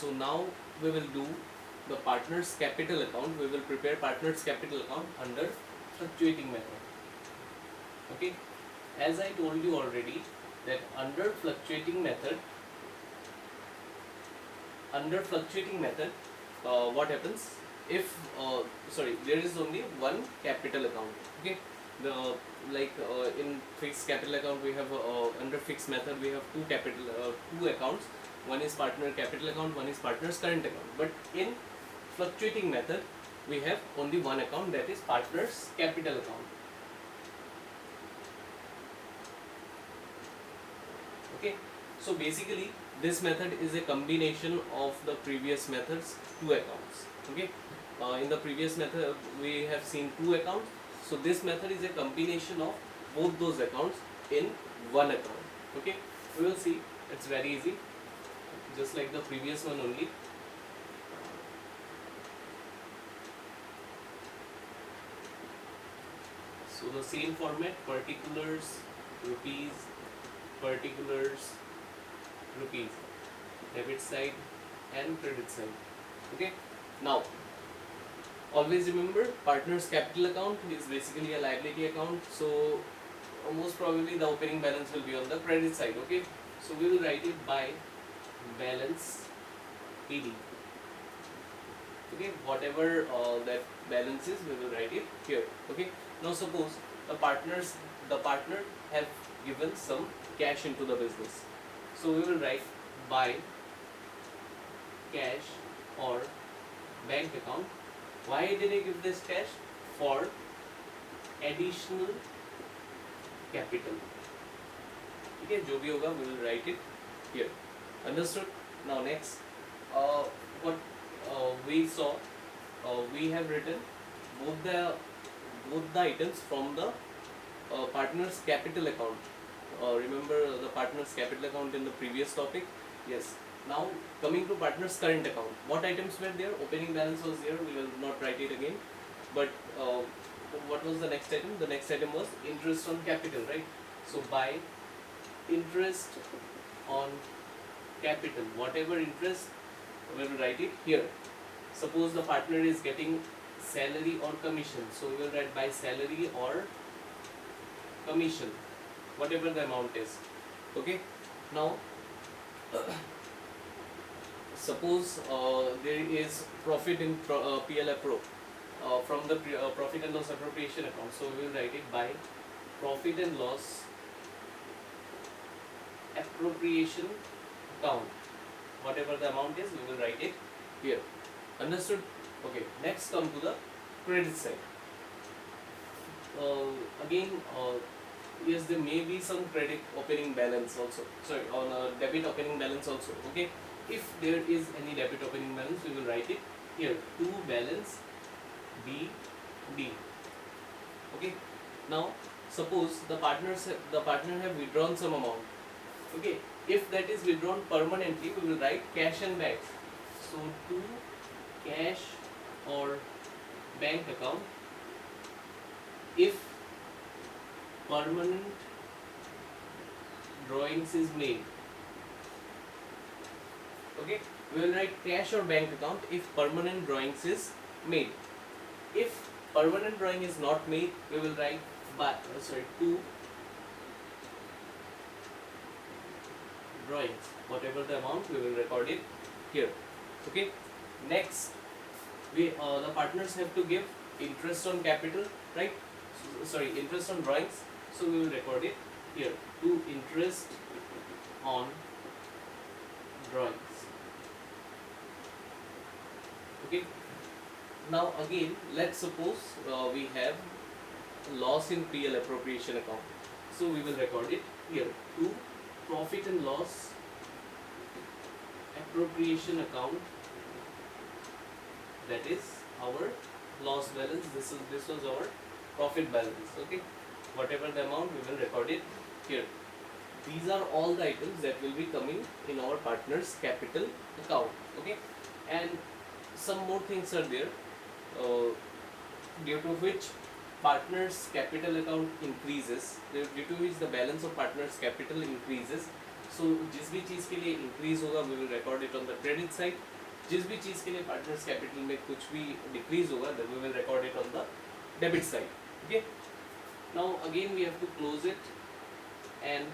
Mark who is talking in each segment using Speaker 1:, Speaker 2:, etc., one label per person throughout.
Speaker 1: So now we will do the partner's capital account. We will prepare partner's capital account under fluctuating method. Okay, as I told you already that under fluctuating method, what happens if there is only one capital account. Okay, the in fixed capital account we have under fixed method we have two accounts. One is partner capital account, one is partner's current account. But in fluctuating method we have only one account, that is partner's capital account. Okay, so basically this method is a combination of the previous methods, two accounts. Okay, in the previous method we have seen two accounts, so this method is a combination of both those accounts in one account. Okay, we will see, it's very easy, just like the previous one only. So the same format, particulars, rupees, particulars, rupees, debit side and credit side. Okay, now always remember partner's capital account is basically a liability account, so most probably the opening balance will be on the credit side. Okay, so we will write it by balance PD. Okay, whatever that balance is, we will write it here. Okay, now suppose the partner have given some cash into the business, so we will write by cash or bank account. Why did I give this cash? For additional capital. Okay, जो भी होगा we will write it here. Understood? Now next, what we saw, we have written both the items from the partner's capital account. Remember the partner's capital account in the previous topic? Yes. Now coming to partner's current account, what items were there? Opening balance was there, we will not write it again. But what was the next item? The next item was interest on capital, right? So by interest on capital, whatever interest, we will write it here. Suppose the partner is getting salary or commission, so we will write by salary or commission, whatever the amount is. Okay, now suppose there is profit in PL Pro from the profit and loss appropriation account, so we will write it by profit and loss appropriation account, whatever the amount is, we will write it here. Understood? Okay, next come to the credit side. Again, yes, there may be some credit opening balance also, sorry, on a debit opening balance also. Okay, if there is any debit opening balance, we will write it here, to balance BD. Okay, now suppose the partner have withdrawn some amount. Okay, if that is withdrawn permanently, we will write cash and bank. So to cash or bank account if permanent drawings is made. Okay, we will write cash or bank account if permanent drawings is made. If permanent drawing is not made, we will write to drawings, whatever the amount, we will record it here. Okay, next we the partners have to give interest on capital, right? Interest on drawings, so we will record it here, to interest on drawings. Okay, now again let's suppose we have loss in PL appropriation account, so we will record it here, to profit and loss appropriation account, that is our loss balance, this was our profit balance. Okay, whatever the amount, we will record it here. These are all the items that will be coming in our partner's capital account. Okay, and some more things are there due to which partner's capital account increases, due to which the balance of partner's capital increases. सो जिस भी चीज़ के लिए increase होगा we will record it on the credit side, जिस भी चीज़ के लिए partners capital में कुछ भी डिक्रीज होगा we will record it on the debit side. Okay, now again we have to close it and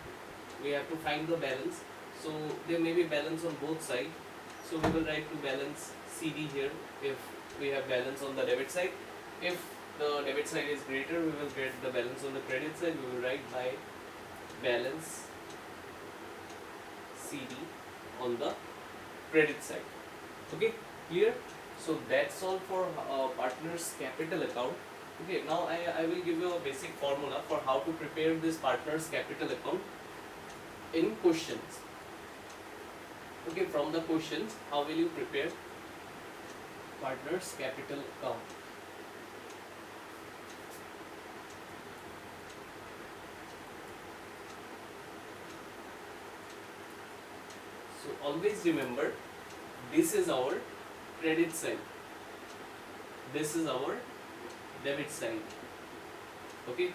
Speaker 1: we have to find the balance. So there may be balance on both sides, so we will write to balance CD here if we have balance on the debit side. If the debit side is greater, we will get the balance on the credit side. We will write by balance CD on the credit side. Okay, clear? So that's all for partners capital account. Okay, now I will give you a basic formula for how to prepare this partners capital account in questions. Okay, from the questions, how will you prepare partners capital account? So always remember, this is our credit side, this is our debit side. Okay,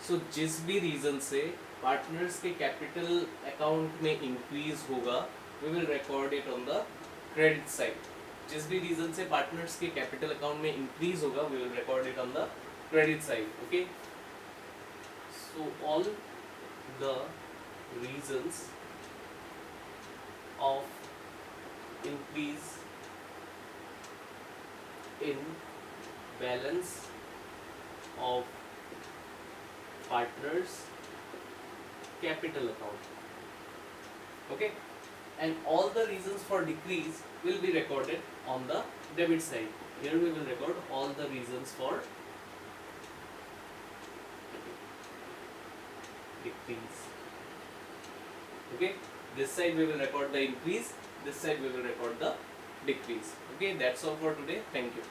Speaker 1: so जिस भी reason से partners के capital account में increase होगा we will record it on the credit side. जिस भी reason से partners के कैपिटल अकाउंट में इंक्रीज होगा we will record it on the credit side. Okay, so all the reasons of increase in balance of partners capital account. Okay, and all the reasons for decrease will be recorded on the debit side. Here we will record all the reasons for decrease. Okay, this side we will record the increase, this side we will record the decrease. Okay, that's all for today. Thank you.